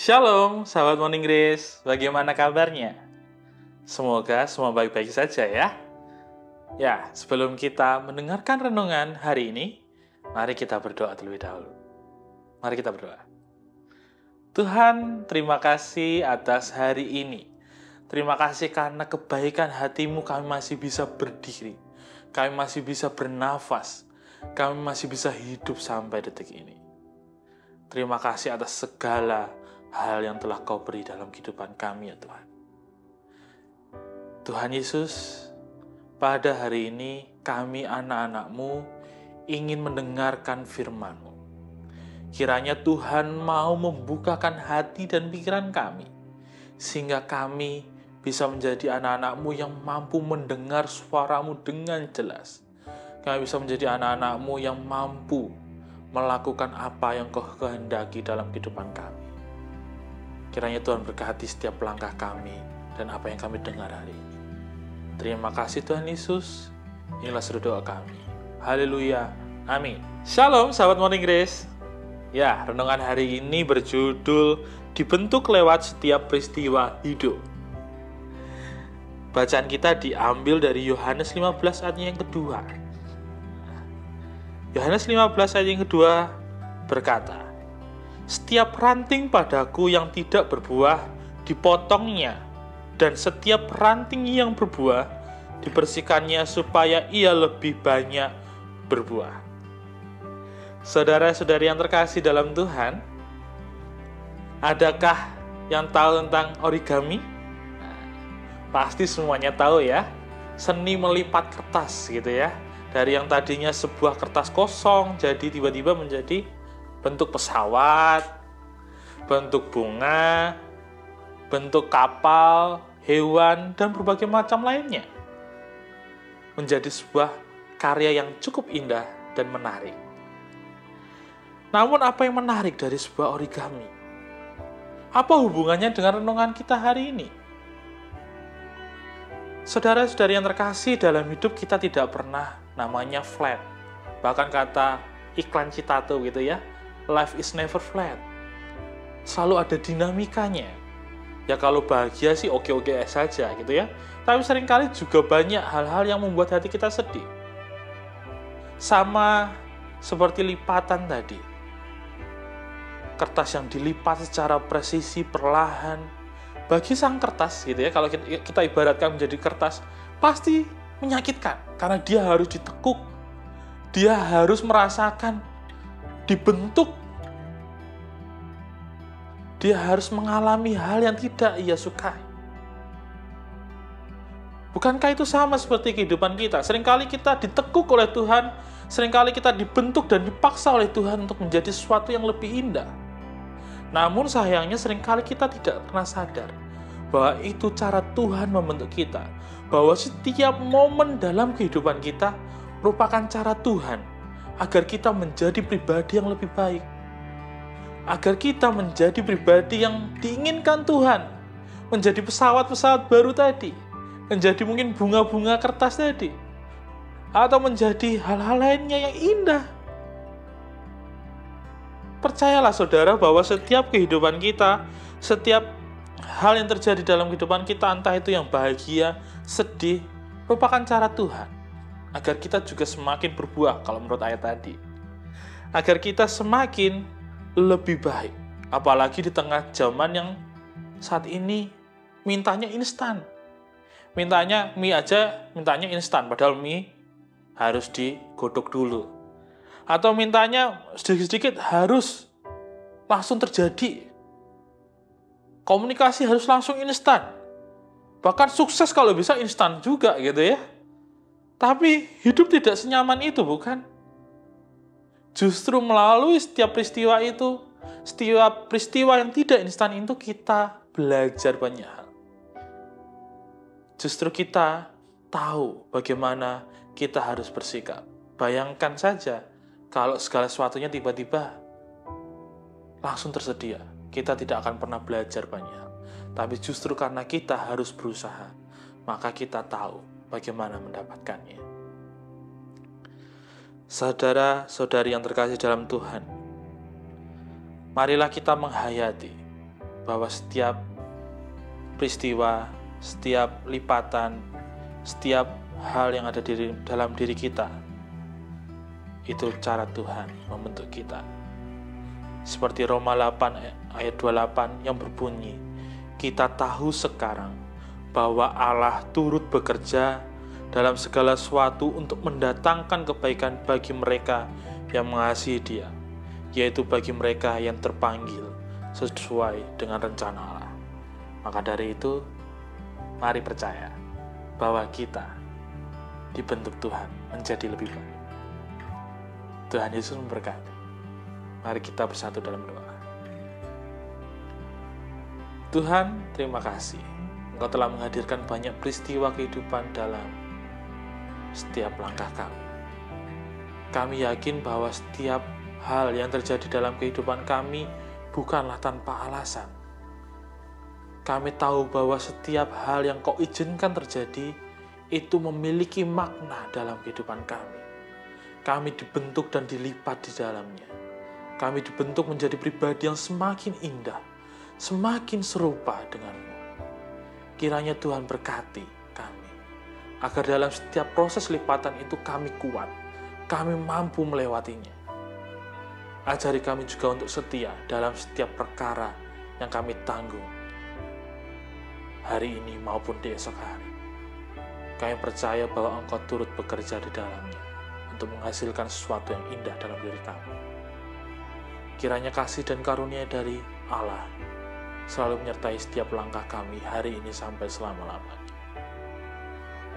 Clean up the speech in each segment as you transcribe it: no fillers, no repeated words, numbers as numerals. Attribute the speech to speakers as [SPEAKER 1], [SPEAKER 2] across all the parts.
[SPEAKER 1] Shalom, sahabat Morning Grace. Bagaimana kabarnya? Semoga semua baik-baik saja ya. Ya, sebelum kita mendengarkan renungan hari ini, mari kita berdoa terlebih dahulu. Mari kita berdoa. Tuhan, terima kasih atas hari ini. Terima kasih karena kebaikan hati-Mu kami masih bisa berdiri. Kami masih bisa bernafas. Kami masih bisa hidup sampai detik ini. Terima kasih atas segala hal yang telah Kau beri dalam kehidupan kami ya Tuhan. Tuhan Yesus, pada hari ini kami anak-anak-Mu ingin mendengarkan firman-Mu. Kiranya Tuhan mau membukakan hati dan pikiran kami, sehingga kami bisa menjadi anak-anak-Mu yang mampu mendengar suara-Mu dengan jelas. Kami bisa menjadi anak-anak-Mu yang mampu melakukan apa yang Kau kehendaki dalam kehidupan kami. Kiranya Tuhan berkati setiap langkah kami dan apa yang kami dengar hari ini. Terima kasih Tuhan Yesus. Inilah seru doa kami. Haleluya. Amin. Shalom sahabat Morning Grace. Ya, renungan hari ini berjudul dibentuk lewat setiap peristiwa hidup. Bacaan kita diambil dari Yohanes 15 ayat yang kedua. Yohanes 15 ayat yang kedua berkata, "Setiap ranting padaku yang tidak berbuah dipotongnya, dan setiap ranting yang berbuah dibersihkannya supaya ia lebih banyak berbuah." Saudara-saudari yang terkasih dalam Tuhan, adakah yang tahu tentang origami? Pasti semuanya tahu ya, seni melipat kertas gitu ya. Dari yang tadinya sebuah kertas kosong, jadi tiba-tiba menjadi bentuk pesawat, bentuk bunga, bentuk kapal, hewan, dan berbagai macam lainnya. Menjadi sebuah karya yang cukup indah dan menarik. Namun apa yang menarik dari sebuah origami? Apa hubungannya dengan renungan kita hari ini? Saudara-saudari yang terkasih, dalam hidup kita tidak pernah namanya flat. Bahkan kata iklan Citato gitu ya, life is never flat. Selalu ada dinamikanya. Ya kalau bahagia sih oke-oke saja gitu ya. Tapi seringkali juga banyak hal-hal yang membuat hati kita sedih. Sama seperti lipatan tadi. Kertas yang dilipat secara presisi, perlahan. Bagi sang kertas gitu ya, kalau kita ibaratkan menjadi kertas, pasti menyakitkan. Karena dia harus ditekuk. Dia harus merasakan dibentuk, dia harus mengalami hal yang tidak ia sukai. Bukankah itu sama seperti kehidupan kita? Seringkali kita ditekuk oleh Tuhan, seringkali kita dibentuk dan dipaksa oleh Tuhan untuk menjadi sesuatu yang lebih indah. Namun sayangnya seringkali kita tidak pernah sadar bahwa itu cara Tuhan membentuk kita, bahwa setiap momen dalam kehidupan kita merupakan cara Tuhan agar kita menjadi pribadi yang lebih baik. Agar kita menjadi pribadi yang diinginkan Tuhan. Menjadi pesawat-pesawat baru tadi. Menjadi mungkin bunga-bunga kertas tadi. Atau menjadi hal-hal lainnya yang indah. Percayalah saudara bahwa setiap kehidupan kita, setiap hal yang terjadi dalam kehidupan kita, entah itu yang bahagia, sedih, merupakan cara Tuhan. Agar kita juga semakin berbuah, kalau menurut ayat tadi. Agar kita semakin lebih baik. Apalagi di tengah zaman yang saat ini mintanya instan. Mintanya mie aja, mintanya instan. Padahal mie harus digodok dulu. Atau mintanya sedikit-sedikit harus langsung terjadi. Komunikasi harus langsung instan. Bahkan sukses kalau bisa instan juga gitu ya. Tapi hidup tidak senyaman itu, bukan? Justru melalui setiap peristiwa itu, setiap peristiwa yang tidak instan itu kita belajar banyak hal. Justru kita tahu bagaimana kita harus bersikap. Bayangkan saja kalau segala sesuatunya tiba-tiba langsung tersedia. Kita tidak akan pernah belajar banyak hal. Tapi justru karena kita harus berusaha, maka kita tahu bagaimana mendapatkannya. Saudara-saudari yang terkasih dalam Tuhan, marilah kita menghayati bahwa setiap peristiwa, setiap lipatan, setiap hal yang ada dalam diri kita, itu cara Tuhan membentuk kita. Seperti Roma 8 ayat 28 yang berbunyi, kita tahu sekarang bahwa Allah turut bekerja dalam segala sesuatu untuk mendatangkan kebaikan bagi mereka yang mengasihi Dia, yaitu bagi mereka yang terpanggil sesuai dengan rencana Allah. Maka dari itu, mari percaya bahwa kita dibentuk Tuhan menjadi lebih baik. Tuhan Yesus memberkati. Mari kita bersatu dalam doa. Tuhan, terima kasih. Engkau telah menghadirkan banyak peristiwa kehidupan dalam setiap langkah kami. Kami yakin bahwa setiap hal yang terjadi dalam kehidupan kami bukanlah tanpa alasan. Kami tahu bahwa setiap hal yang Kau izinkan terjadi itu memiliki makna dalam kehidupan kami. Kami dibentuk dan dilipat di dalamnya. Kami dibentuk menjadi pribadi yang semakin indah, semakin serupa denganmu. Kiranya Tuhan berkati kami, agar dalam setiap proses lipatan itu kami kuat, kami mampu melewatinya. Ajari kami juga untuk setia dalam setiap perkara yang kami tanggung, hari ini maupun di esok hari. Kami percaya bahwa Engkau turut bekerja di dalamnya, untuk menghasilkan sesuatu yang indah dalam diri kami. Kiranya kasih dan karunia dari Allah selalu menyertai setiap langkah kami hari ini sampai selama-lamanya.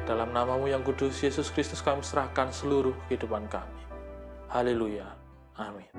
[SPEAKER 1] Dalam nama-Mu yang kudus, Yesus Kristus, kami serahkan seluruh kehidupan kami. Haleluya. Amin.